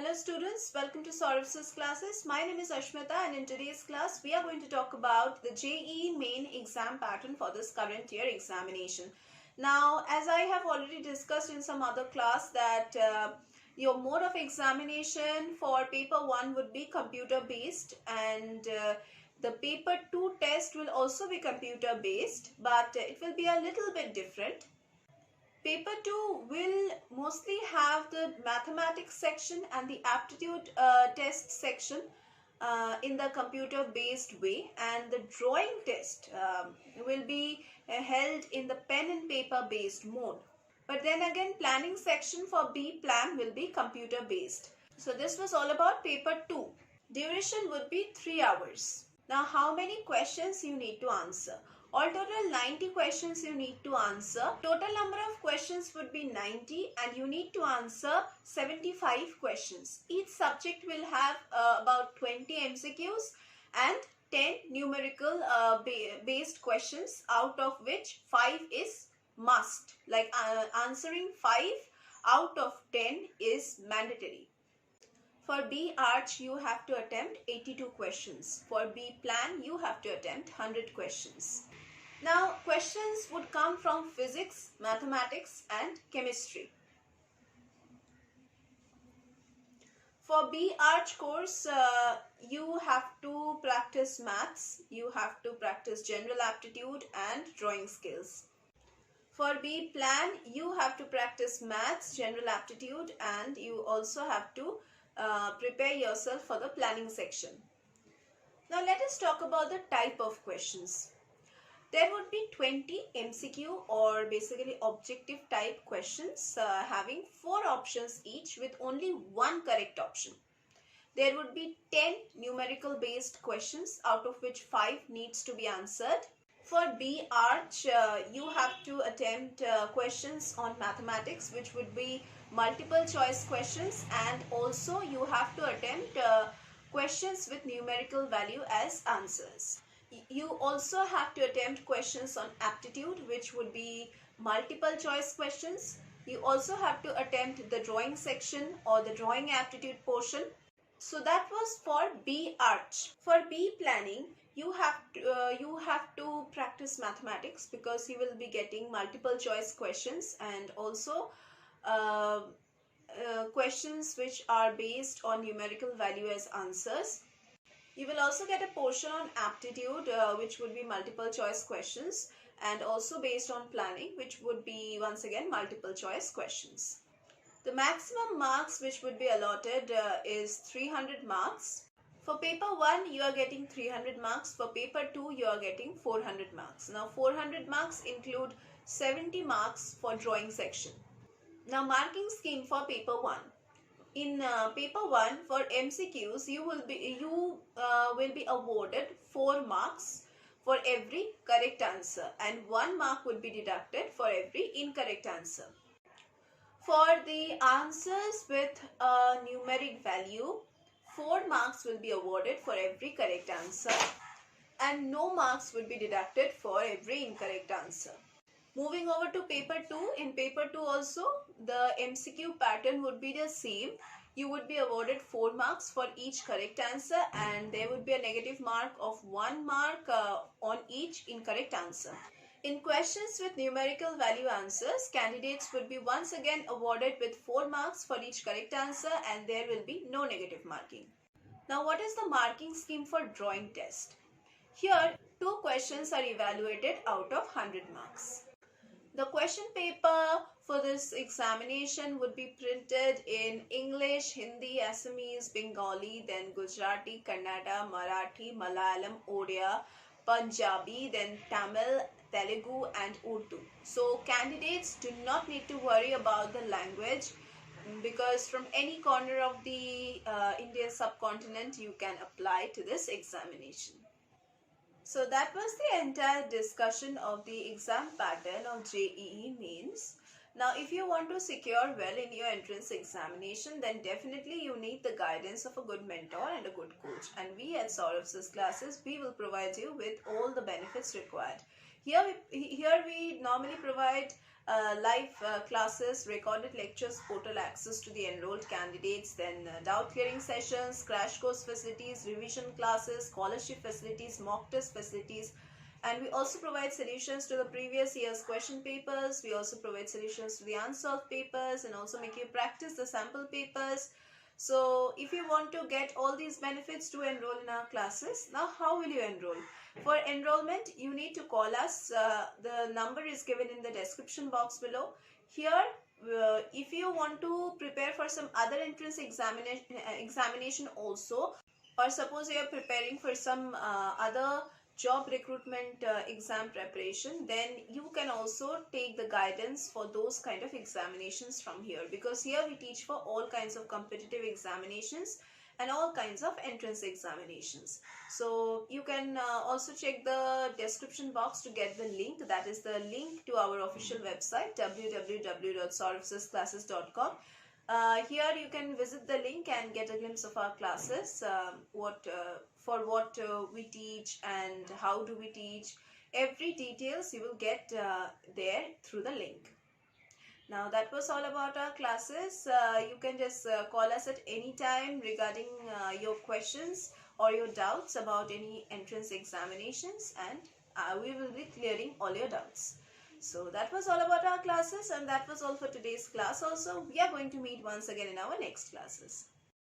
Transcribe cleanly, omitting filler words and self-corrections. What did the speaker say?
Hello students, welcome to Syllabus classes. My name is Ashmita and in today's class we are going to talk about the JEE Main exam pattern for this current year examination. Now, as I have already discussed in some other class that your mode of examination for paper 1 would be computer based and the paper 2 test will also be computer based, but it will be a little bit different. Paper 2 will mostly have the mathematics section and the aptitude test section in the computer based way, and the drawing test will be held in the pen and paper based mode. But then again, planning section for B plan will be computer based. So this was all about paper 2. Duration would be 3 hours. Now how many questions you need to answer? All total 90 questions you need to answer. Total number of questions would be 90 and you need to answer 75 questions. Each subject will have about 20 MCQs and 10 numerical based questions, out of which 5 is must. Like answering 5 out of 10 is mandatory. For B Arch, you have to attempt 82 questions. For B Plan, you have to attempt 100 questions. Now, questions would come from physics, mathematics and chemistry. For B Arch course, you have to practice maths, you have to practice general aptitude and drawing skills. For B Plan, you have to practice maths, general aptitude, and you also have to prepare yourself for the planning section. Now let us talk about the type of questions. There would be 20 MCQ or basically objective type questions having 4 options each with only 1 correct option. There would be 10 numerical based questions, out of which 5 needs to be answered. For B Arch, you have to attempt questions on mathematics, which would be multiple choice questions, and also you have to attempt questions with numerical value as answers. You also have to attempt questions on aptitude, which would be multiple choice questions. You also have to attempt the drawing section or the drawing aptitude portion. So that was for B Arch. For B Planning, you have to practice mathematics because you will be getting multiple choice questions and also questions which are based on numerical value as answers. You will also get a portion on aptitude which would be multiple choice questions, and also based on planning, which would be once again multiple choice questions. The maximum marks which would be allotted is 300 marks. For paper 1 you are getting 300 marks. For paper 2 you are getting 400 marks. Now 400 marks include 70 marks for drawing section. Now marking scheme for paper 1. In paper 1 for MCQs you will be awarded 4 marks for every correct answer and 1 mark would be deducted for every incorrect answer. For the answers with a numeric value, 4 marks will be awarded for every correct answer and no marks would be deducted for every incorrect answer. Moving over to paper 2, in paper 2 also the MCQ pattern would be the same. You would be awarded 4 marks for each correct answer and there would be a negative mark of 1 mark on each incorrect answer. In questions with numerical value answers, candidates would be once again awarded with 4 marks for each correct answer and there will be no negative marking. Now what is the marking scheme for drawing test? Here 2 questions are evaluated out of 100 marks. The question paper for this examination would be printed in English, Hindi, Assamese, Bengali, then Gujarati, Kannada, Marathi, Malayalam, Odia, Punjabi, then Tamil, Telugu and Urdu. So candidates do not need to worry about the language because from any corner of the Indian subcontinent you can apply to this examination. So that was the entire discussion of the exam pattern of JEE Mains. Now if you want to secure well in your entrance examination, then definitely you need the guidance of a good mentor and a good coach. And we at Syllabus classes, we will provide you with all the benefits required. Here we normally provide live classes, recorded lectures, portal access to the enrolled candidates, then doubt clearing sessions, crash course facilities, revision classes, scholarship facilities, mock test facilities, and we also provide solutions to the previous year's question papers. We also provide solutions to the unsolved papers and also make you practice the sample papers. So if you want to get all these benefits to enroll in our classes, now how will you enroll? For enrollment, you need to call us. The number is given in the description box below. Here, if you want to prepare for some other entrance examination also, or suppose you are preparing for some other job recruitment exam preparation, then you can also take the guidance for those kind of examinations from here, because here we teach for all kinds of competitive examinations and all kinds of entrance examinations. So you can also check the description box to get the link. That is the link to our official website www.saurabhsclasses.com. Here you can visit the link and get a glimpse of our classes, what we teach and how do we teach. Every details you will get there through the link. Now that was all about our classes. You can just call us at any time regarding your questions or your doubts about any entrance examinations, and we will be clearing all your doubts. So that was all about our classes, and that was all for today's class also. We are going to meet once again in our next classes.